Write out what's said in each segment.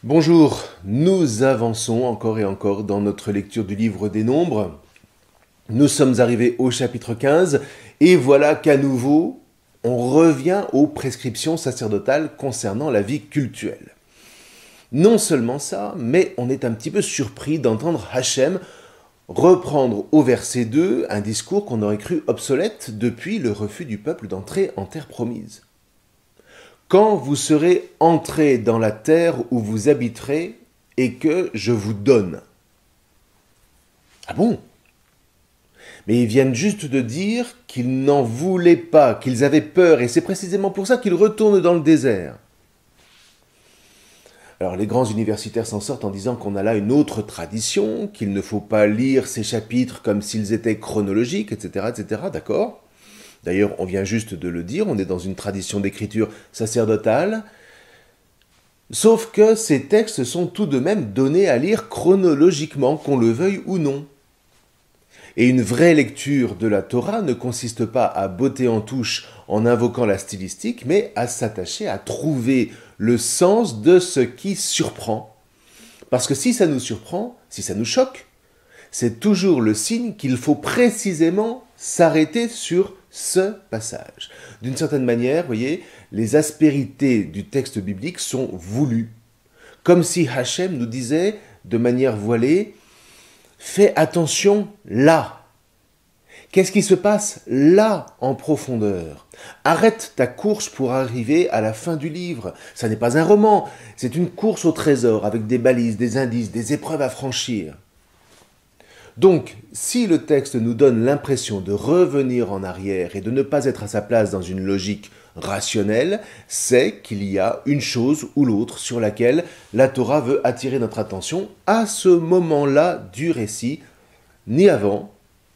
Bonjour, nous avançons encore et encore dans notre lecture du livre des Nombres. Nous sommes arrivés au chapitre 15 et voilà qu'à nouveau, on revient aux prescriptions sacerdotales concernant la vie cultuelle. Non seulement ça, mais on est un petit peu surpris d'entendre Hachem reprendre au verset 2 un discours qu'on aurait cru obsolète depuis le refus du peuple d'entrer en terre promise. Quand vous serez entrés dans la terre où vous habiterez et que je vous donne. Ah bon? Mais ils viennent juste de dire qu'ils n'en voulaient pas, qu'ils avaient peur, et c'est précisément pour ça qu'ils retournent dans le désert. Alors les grands universitaires s'en sortent en disant qu'on a là une autre tradition, qu'il ne faut pas lire ces chapitres comme s'ils étaient chronologiques, etc., d'accord ? D'ailleurs, on vient juste de le dire, on est dans une tradition d'écriture sacerdotale, sauf que ces textes sont tout de même donnés à lire chronologiquement, qu'on le veuille ou non. Et une vraie lecture de la Torah ne consiste pas à botter en touche en invoquant la stylistique, mais à s'attacher à trouver le sens de ce qui surprend. Parce que si ça nous surprend, si ça nous choque, c'est toujours le signe qu'il faut précisément s'arrêter sur ce passage. D'une certaine manière, vous voyez, les aspérités du texte biblique sont voulues. Comme si Hachem nous disait de manière voilée, fais attention là. Qu'est-ce qui se passe là en profondeur? Arrête ta course pour arriver à la fin du livre. Ça n'est pas un roman, c'est une course au trésor avec des balises, des indices, des épreuves à franchir. Donc, si le texte nous donne l'impression de revenir en arrière et de ne pas être à sa place dans une logique rationnelle, c'est qu'il y a une chose ou l'autre sur laquelle la Torah veut attirer notre attention à ce moment-là du récit, ni avant,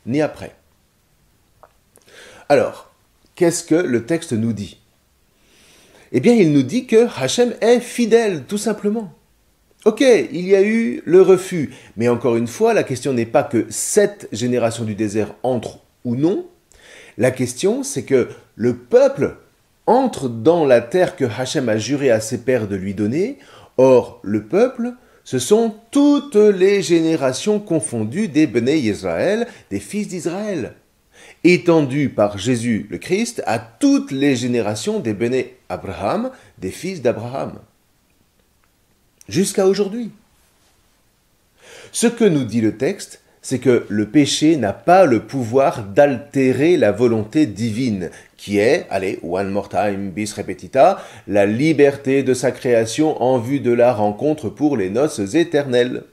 ni après. Alors, qu'est-ce que le texte nous dit? Eh bien, il nous dit que Hachem est fidèle, tout simplement. Ok, il y a eu le refus, mais encore une fois, la question n'est pas que cette génération du désert entre ou non. La question, c'est que le peuple entre dans la terre que Hachem a juré à ses pères de lui donner. Or, le peuple, ce sont toutes les générations confondues des Bnei Israël, des fils d'Israël, étendu par Jésus le Christ à toutes les générations des Bnei Abraham, des fils d'Abraham. Jusqu'à aujourd'hui. Ce que nous dit le texte, c'est que le péché n'a pas le pouvoir d'altérer la volonté divine, qui est, allez, one more time, bis repetita, la liberté de sa création en vue de la rencontre pour les noces éternelles.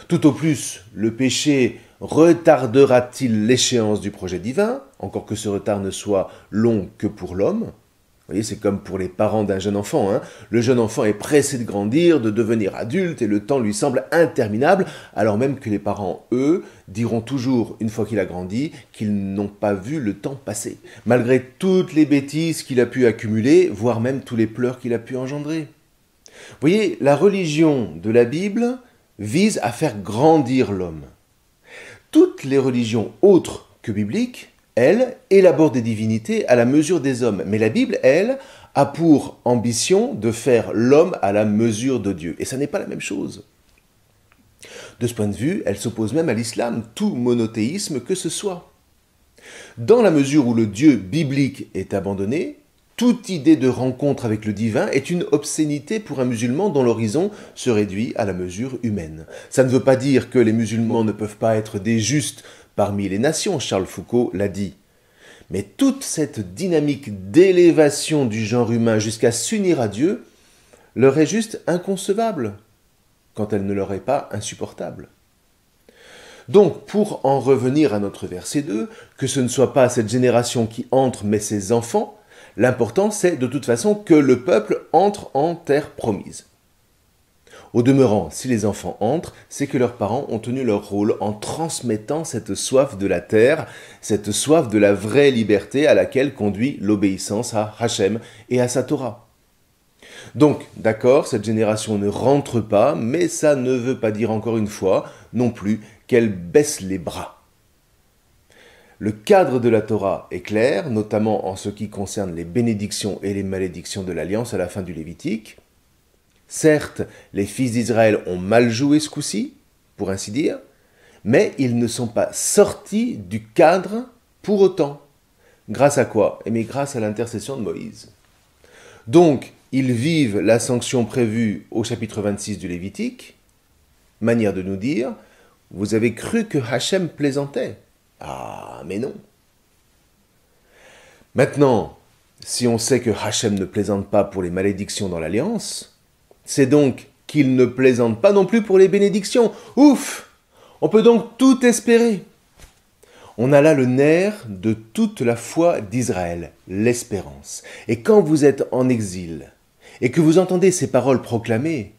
Tout au plus, le péché retardera-t-il l'échéance du projet divin, encore que ce retard ne soit long que pour l'homme? Vous voyez, c'est comme pour les parents d'un jeune enfant. Hein. Le jeune enfant est pressé de grandir, de devenir adulte, et le temps lui semble interminable, alors même que les parents, eux, diront toujours, une fois qu'il a grandi, qu'ils n'ont pas vu le temps passer, malgré toutes les bêtises qu'il a pu accumuler, voire même tous les pleurs qu'il a pu engendrer. Vous voyez, la religion de la Bible vise à faire grandir l'homme. Toutes les religions autres que bibliques, elle, élabore des divinités à la mesure des hommes. Mais la Bible, elle, a pour ambition de faire l'homme à la mesure de Dieu. Et ça n'est pas la même chose. De ce point de vue, elle s'oppose même à l'islam, tout monothéisme que ce soit. Dans la mesure où le Dieu biblique est abandonné, toute idée de rencontre avec le divin est une obscénité pour un musulman dont l'horizon se réduit à la mesure humaine. Ça ne veut pas dire que les musulmans ne peuvent pas être des justes parmi les nations, Charles Foucault l'a dit. Mais toute cette dynamique d'élévation du genre humain jusqu'à s'unir à Dieu leur est juste inconcevable, quand elle ne leur est pas insupportable. Donc, pour en revenir à notre verset 2, que ce ne soit pas cette génération qui entre, mais ses enfants, l'important c'est de toute façon que le peuple entre en terre promise. Au demeurant, si les enfants entrent, c'est que leurs parents ont tenu leur rôle en transmettant cette soif de la terre, cette soif de la vraie liberté à laquelle conduit l'obéissance à Hachem et à sa Torah. Donc, d'accord, cette génération ne rentre pas, mais ça ne veut pas dire encore une fois, non plus, qu'elle baisse les bras. Le cadre de la Torah est clair, notamment en ce qui concerne les bénédictions et les malédictions de l'Alliance à la fin du Lévitique. Certes, les fils d'Israël ont mal joué ce coup-ci, pour ainsi dire, mais ils ne sont pas sortis du cadre pour autant. Grâce à quoi? Eh bien, grâce à l'intercession de Moïse. Donc, ils vivent la sanction prévue au chapitre 26 du Lévitique, manière de nous dire, vous avez cru que Hachem plaisantait. Ah, mais non. Maintenant, si on sait que Hachem ne plaisante pas pour les malédictions dans l'Alliance, c'est donc qu'il ne plaisante pas non plus pour les bénédictions. Ouf! On peut donc tout espérer. On a là le nerf de toute la foi d'Israël, l'espérance. Et quand vous êtes en exil et que vous entendez ces paroles proclamées,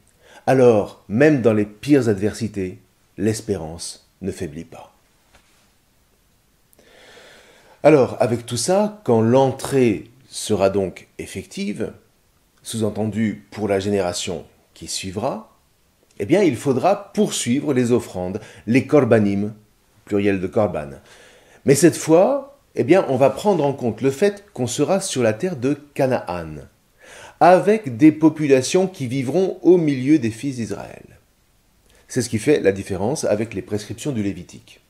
alors, même dans les pires adversités, l'espérance ne faiblit pas. Alors, avec tout ça, quand l'entrée sera donc effective, sous-entendu pour la génération qui suivra, eh bien, il faudra poursuivre les offrandes, les korbanim, pluriel de korban. Mais cette fois, eh bien, on va prendre en compte le fait qu'on sera sur la terre de Canaan, avec des populations qui vivront au milieu des fils d'Israël. C'est ce qui fait la différence avec les prescriptions du Lévitique.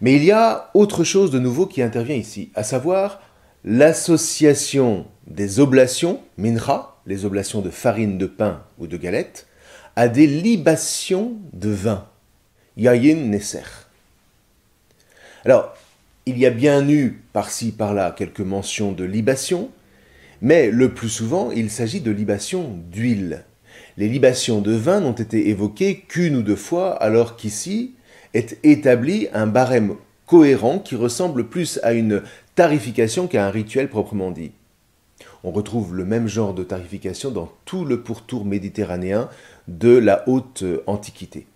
Mais il y a autre chose de nouveau qui intervient ici, à savoir l'association des oblations, mincha, les oblations de farine, de pain ou de galette, à des libations de vin, yayin neser. Alors, il y a bien eu par-ci par-là quelques mentions de libations, mais le plus souvent, il s'agit de libations d'huile. Les libations de vin n'ont été évoquées qu'une ou deux fois, alors qu'ici est établi un barème cohérent qui ressemble plus à une tarification qu'à un rituel proprement dit. On retrouve le même genre de tarification dans tout le pourtour méditerranéen de la haute antiquité.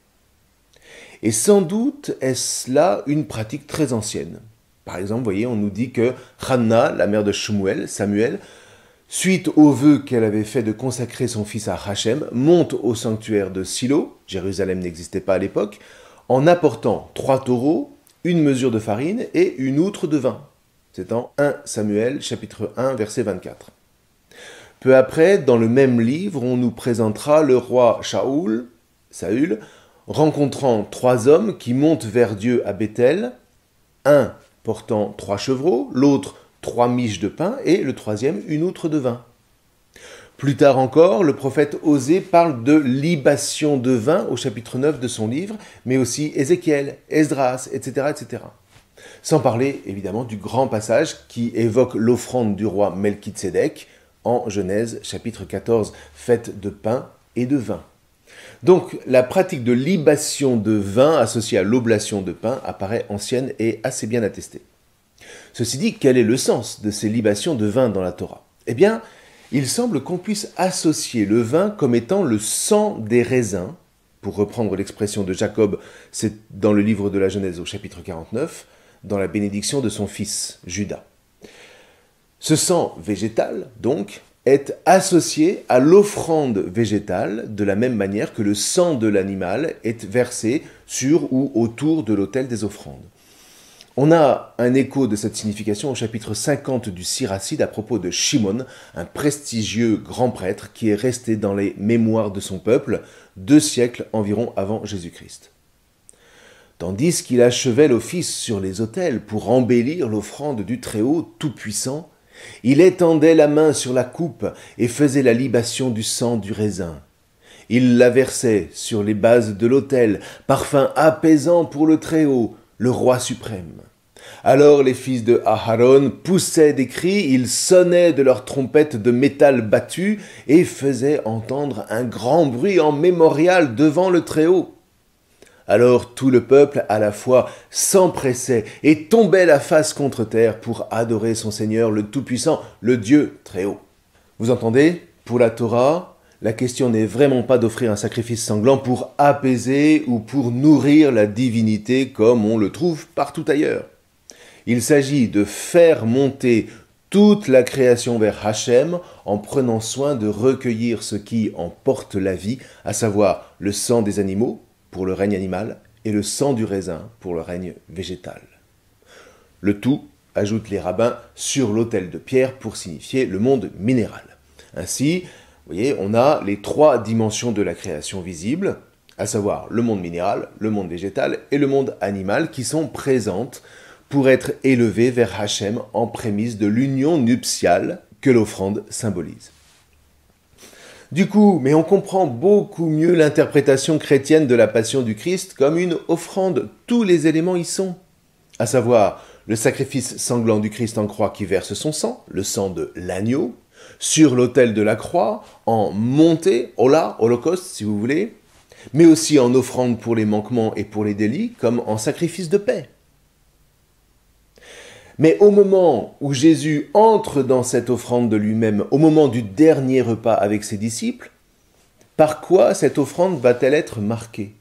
Et sans doute est-ce là une pratique très ancienne. Par exemple, vous voyez, on nous dit que Hanna, la mère de Samuel, suite au vœu qu'elle avait fait de consacrer son fils à Hachem, monte au sanctuaire de Silo, Jérusalem n'existait pas à l'époque, en apportant 3 taureaux, une mesure de farine et une outre de vin. C'est en 1 Samuel, chapitre 1, verset 24. Peu après, dans le même livre, on nous présentera le roi Saül, rencontrant 3 hommes qui montent vers Dieu à Bethel, un portant 3 chevreaux, l'autre 3 miches de pain et le troisième une outre de vin. Plus tard encore, le prophète Osée parle de libation de vin au chapitre 9 de son livre, mais aussi Ézéchiel, Esdras, etc., etc. Sans parler évidemment du grand passage qui évoque l'offrande du roi Melchitsédek en Genèse chapitre 14, faite de pain et de vin. Donc la pratique de libation de vin associée à l'oblation de pain apparaît ancienne et assez bien attestée. Ceci dit, quel est le sens de ces libations de vin dans la Torah? Eh bien, il semble qu'on puisse associer le vin comme étant le sang des raisins, pour reprendre l'expression de Jacob, c'est dans le livre de la Genèse au chapitre 49, dans la bénédiction de son fils, Judas. Ce sang végétal, donc, est associé à l'offrande végétale de la même manière que le sang de l'animal est versé sur ou autour de l'autel des offrandes. On a un écho de cette signification au chapitre 50 du Siracide à propos de Shimon, un prestigieux grand prêtre qui est resté dans les mémoires de son peuple 2 siècles environ avant Jésus-Christ. Tandis qu'il achevait l'office sur les autels pour embellir l'offrande du Très-Haut Tout-Puissant, il étendait la main sur la coupe et faisait la libation du sang du raisin. Il la versait sur les bases de l'autel, parfum apaisant pour le Très-Haut, le roi suprême. Alors les fils de Aharon poussaient des cris, ils sonnaient de leurs trompettes de métal battu et faisaient entendre un grand bruit en mémorial devant le Très-Haut. Alors tout le peuple à la fois s'empressait et tombait la face contre terre pour adorer son Seigneur le Tout-Puissant, le Dieu Très-Haut. Vous entendez? Pour la Torah, la question n'est vraiment pas d'offrir un sacrifice sanglant pour apaiser ou pour nourrir la divinité comme on le trouve partout ailleurs. Il s'agit de faire monter toute la création vers Hachem en prenant soin de recueillir ce qui en porte la vie, à savoir le sang des animaux pour le règne animal et le sang du raisin pour le règne végétal. Le tout, ajoutent les rabbins, sur l'autel de pierre pour signifier le monde minéral. Ainsi, Vous voyez, on a les trois dimensions de la création visible, à savoir le monde minéral, le monde végétal et le monde animal, qui sont présentes pour être élevées vers Hachem en prémisse de l'union nuptiale que l'offrande symbolise. Du coup, mais on comprend beaucoup mieux l'interprétation chrétienne de la passion du Christ comme une offrande. Tous les éléments y sont, à savoir le sacrifice sanglant du Christ en croix qui verse son sang, le sang de l'agneau, sur l'autel de la croix, en montée, holocauste si vous voulez, mais aussi en offrande pour les manquements et pour les délits, comme en sacrifice de paix. Mais au moment où Jésus entre dans cette offrande de lui-même, au moment du dernier repas avec ses disciples, par quoi cette offrande va-t-elle être marquée?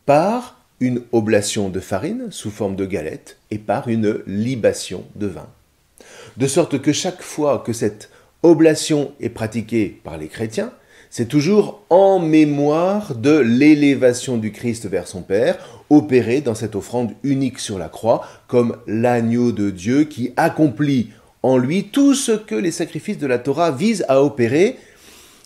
Par une oblation de farine sous forme de galette et par une libation de vin. De sorte que chaque fois que cette oblation est pratiquée par les chrétiens, c'est toujours en mémoire de l'élévation du Christ vers son Père, opérée dans cette offrande unique sur la croix, comme l'agneau de Dieu qui accomplit en lui tout ce que les sacrifices de la Torah visent à opérer,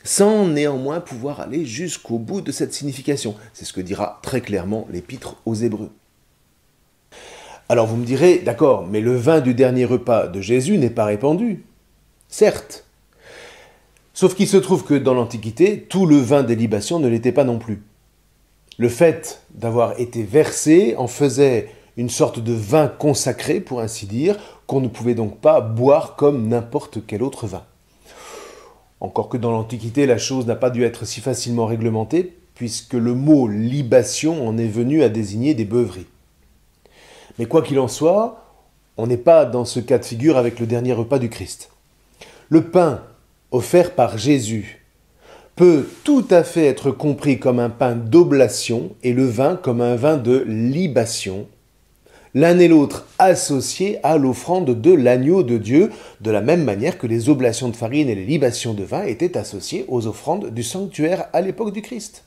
sans néanmoins pouvoir aller jusqu'au bout de cette signification. C'est ce que dira très clairement l'Épître aux Hébreux. Alors vous me direz, d'accord, mais le vin du dernier repas de Jésus n'est pas répandu. Certes. Sauf qu'il se trouve que dans l'Antiquité, tout le vin des libations ne l'était pas non plus. Le fait d'avoir été versé en faisait une sorte de vin consacré, pour ainsi dire, qu'on ne pouvait donc pas boire comme n'importe quel autre vin. Encore que dans l'Antiquité, la chose n'a pas dû être si facilement réglementée, puisque le mot libation en est venu à désigner des beuveries. Mais quoi qu'il en soit, on n'est pas dans ce cas de figure avec le dernier repas du Christ. Le pain offert par Jésus peut tout à fait être compris comme un pain d'oblation et le vin comme un vin de libation, l'un et l'autre associés à l'offrande de l'agneau de Dieu, de la même manière que les oblations de farine et les libations de vin étaient associées aux offrandes du sanctuaire à l'époque du Christ.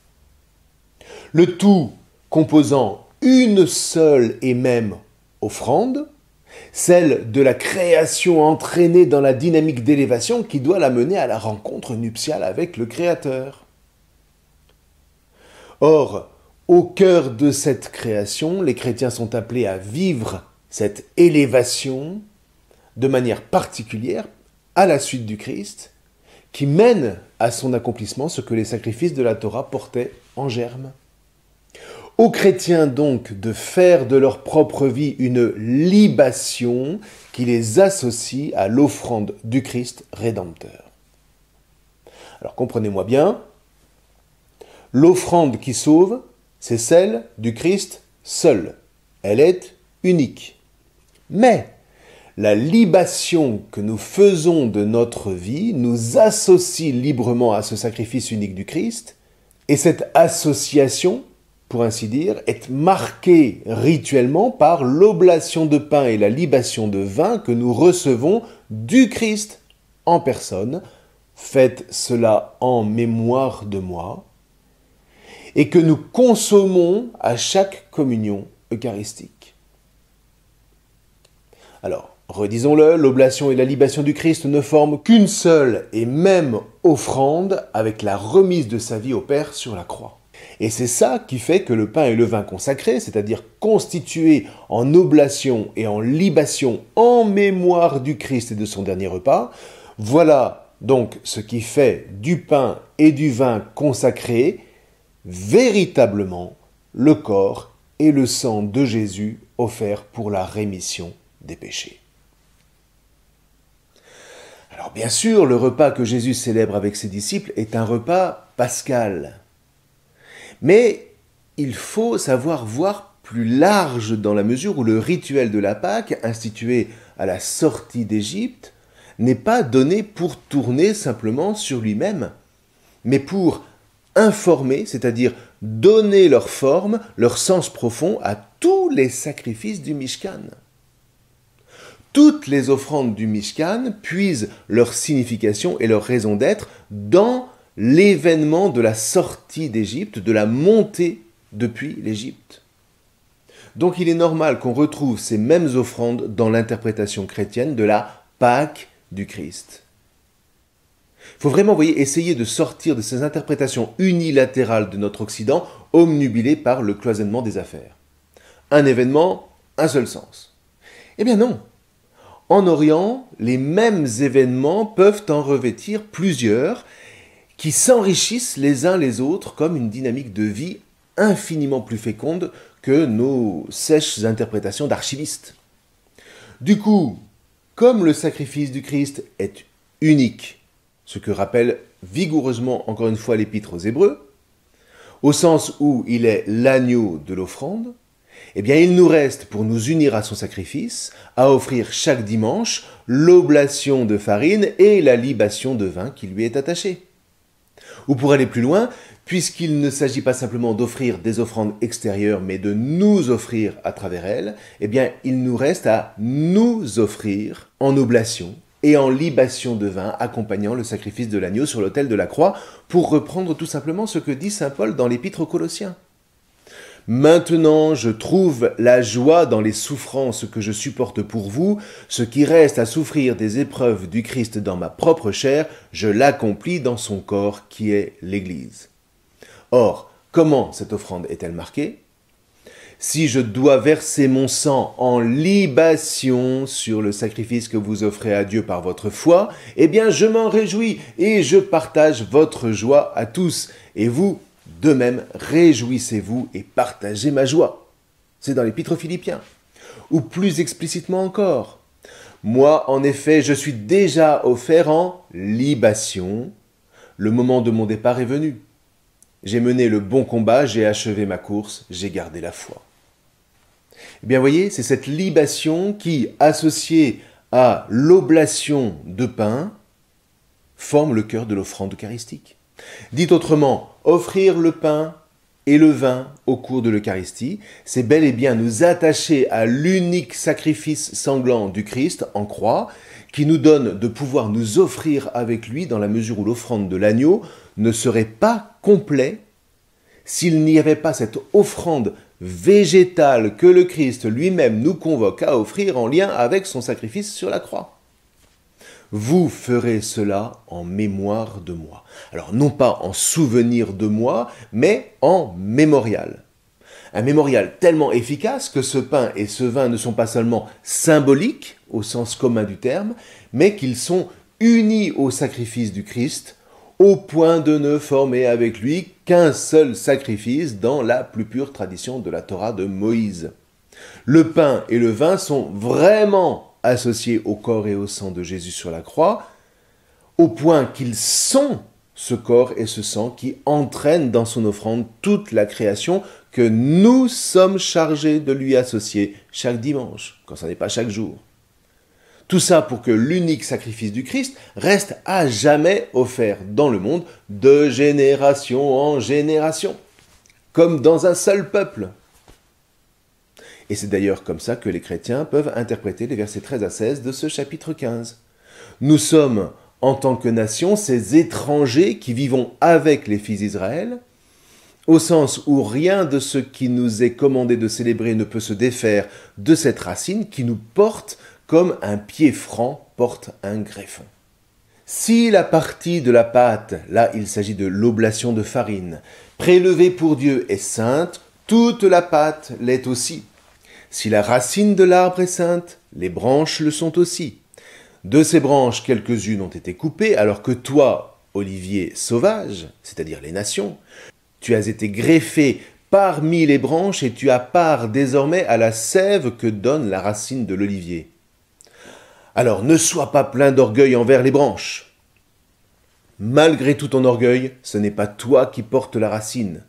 Le tout composant une seule et même offrande, celle de la création entraînée dans la dynamique d'élévation qui doit l'amener à la rencontre nuptiale avec le Créateur. Or, au cœur de cette création, les chrétiens sont appelés à vivre cette élévation de manière particulière à la suite du Christ, qui mène à son accomplissement ce que les sacrifices de la Torah portaient en germe. Aux chrétiens donc de faire de leur propre vie une libation qui les associe à l'offrande du Christ rédempteur. Alors comprenez-moi bien, l'offrande qui sauve, c'est celle du Christ seul. Elle est unique. Mais la libation que nous faisons de notre vie nous associe librement à ce sacrifice unique du Christ, et cette association, pour ainsi dire, est marquée rituellement par l'oblation de pain et la libation de vin que nous recevons du Christ en personne. Faites cela en mémoire de moi, et que nous consommons à chaque communion eucharistique. Alors, redisons-le, l'oblation et la libation du Christ ne forment qu'une seule et même offrande avec la remise de sa vie au Père sur la croix. Et c'est ça qui fait que le pain et le vin consacrés, c'est-à-dire constitués en oblation et en libation en mémoire du Christ et de son dernier repas, voilà donc ce qui fait du pain et du vin consacrés véritablement le corps et le sang de Jésus offert pour la rémission des péchés. Alors bien sûr, le repas que Jésus célèbre avec ses disciples est un repas pascal. Mais il faut savoir voir plus large dans la mesure où le rituel de la Pâque, institué à la sortie d'Égypte, n'est pas donné pour tourner simplement sur lui-même, mais pour informer, c'est-à-dire donner leur forme, leur sens profond à tous les sacrifices du Mishkan. Toutes les offrandes du Mishkan puisent leur signification et leur raison d'être dans l'événement de la sortie d'Égypte, de la montée depuis l'Égypte. Donc il est normal qu'on retrouve ces mêmes offrandes dans l'interprétation chrétienne de la Pâque du Christ. Il faut vraiment, voyez, essayer de sortir de ces interprétations unilatérales de notre Occident, omnubilées par le cloisonnement des affaires. Un événement, un seul sens. Eh bien non. En Orient, les mêmes événements peuvent en revêtir plusieurs qui s'enrichissent les uns les autres comme une dynamique de vie infiniment plus féconde que nos sèches interprétations d'archivistes. Du coup, comme le sacrifice du Christ est unique, ce que rappelle vigoureusement encore une fois l'Épître aux Hébreux, au sens où il est l'agneau de l'offrande, eh bien il nous reste, pour nous unir à son sacrifice, à offrir chaque dimanche l'oblation de farine et la libation de vin qui lui est attachée. Ou pour aller plus loin, puisqu'il ne s'agit pas simplement d'offrir des offrandes extérieures, mais de nous offrir à travers elles, eh bien il nous reste à nous offrir en oblation et en libation de vin accompagnant le sacrifice de l'agneau sur l'autel de la croix, pour reprendre tout simplement ce que dit saint Paul dans l'Épître aux Colossiens. Maintenant, je trouve la joie dans les souffrances que je supporte pour vous. Ce qui reste à souffrir des épreuves du Christ dans ma propre chair, je l'accomplis dans son corps qui est l'Église. Or, comment cette offrande est-elle marquée ? Si je dois verser mon sang en libation sur le sacrifice que vous offrez à Dieu par votre foi, eh bien je m'en réjouis et je partage votre joie à tous. Et vous, de même, réjouissez-vous et partagez ma joie. C'est dans l'Épître aux Philippiens. Ou plus explicitement encore, moi, en effet, je suis déjà offert en libation. Le moment de mon départ est venu. J'ai mené le bon combat, j'ai achevé ma course, j'ai gardé la foi. Eh bien, voyez, c'est cette libation qui, associée à l'oblation de pain, forme le cœur de l'offrande eucharistique. Dit autrement, offrir le pain et le vin au cours de l'Eucharistie, c'est bel et bien nous attacher à l'unique sacrifice sanglant du Christ en croix, qui nous donne de pouvoir nous offrir avec lui dans la mesure où l'offrande de l'agneau ne serait pas complète s'il n'y avait pas cette offrande végétale que le Christ lui-même nous convoque à offrir en lien avec son sacrifice sur la croix. Vous ferez cela en mémoire de moi. Alors non pas en souvenir de moi, mais en mémorial. Un mémorial tellement efficace que ce pain et ce vin ne sont pas seulement symboliques au sens commun du terme, mais qu'ils sont unis au sacrifice du Christ, au point de ne former avec lui qu'un seul sacrifice dans la plus pure tradition de la Torah de Moïse. Le pain et le vin sont vraiment associés au corps et au sang de Jésus sur la croix, au point qu'ils sont ce corps et ce sang qui entraînent dans son offrande toute la création que nous sommes chargés de lui associer chaque dimanche, quand ce n'est pas chaque jour. Tout ça pour que l'unique sacrifice du Christ reste à jamais offert dans le monde de génération en génération, comme dans un seul peuple. Et c'est d'ailleurs comme ça que les chrétiens peuvent interpréter les versets 13 à 16 de ce chapitre 15. Nous sommes, en tant que nation, ces étrangers qui vivons avec les fils d'Israël, au sens où rien de ce qui nous est commandé de célébrer ne peut se défaire de cette racine qui nous porte comme un pied franc porte un greffon. Si la partie de la pâte, là il s'agit de l'oblation de farine, prélevée pour Dieu est sainte, toute la pâte l'est aussi. Si la racine de l'arbre est sainte, les branches le sont aussi. De ces branches, quelques-unes ont été coupées, alors que toi, olivier sauvage, c'est-à-dire les nations, tu as été greffé parmi les branches et tu as part désormais à la sève que donne la racine de l'olivier. Alors ne sois pas plein d'orgueil envers les branches. Malgré tout ton orgueil, ce n'est pas toi qui portes la racine,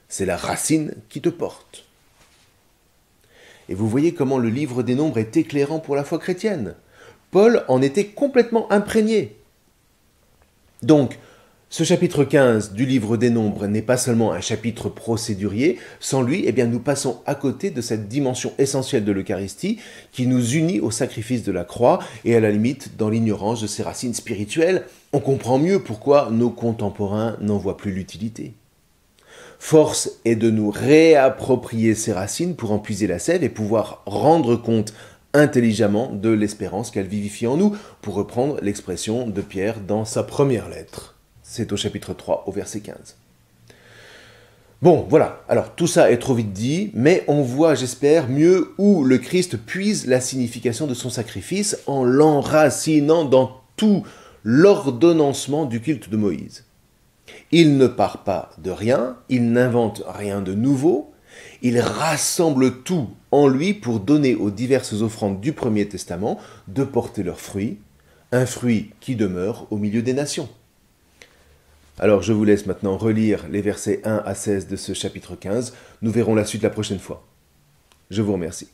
c'est la racine qui te porte. Et vous voyez comment le livre des Nombres est éclairant pour la foi chrétienne. Paul en était complètement imprégné. Donc, ce chapitre 15 du livre des Nombres n'est pas seulement un chapitre procédurier, sans lui, eh bien, nous passons à côté de cette dimension essentielle de l'Eucharistie qui nous unit au sacrifice de la croix et à la limite, dans l'ignorance de ses racines spirituelles, on comprend mieux pourquoi nos contemporains n'en voient plus l'utilité. Force est de nous réapproprier ces racines pour en puiser la sève et pouvoir rendre compte intelligemment de l'espérance qu'elle vivifie en nous, pour reprendre l'expression de Pierre dans sa première lettre. C'est au chapitre 3, au verset 15. Bon, voilà. Alors, tout ça est trop vite dit, mais on voit, j'espère, mieux où le Christ puise la signification de son sacrifice en l'enracinant dans tout l'ordonnancement du culte de Moïse. Il ne part pas de rien, il n'invente rien de nouveau, il rassemble tout en lui pour donner aux diverses offrandes du Premier Testament de porter leurs fruits, un fruit qui demeure au milieu des nations. Alors je vous laisse maintenant relire les versets 1 à 16 de ce chapitre 15. Nous verrons la suite la prochaine fois. Je vous remercie.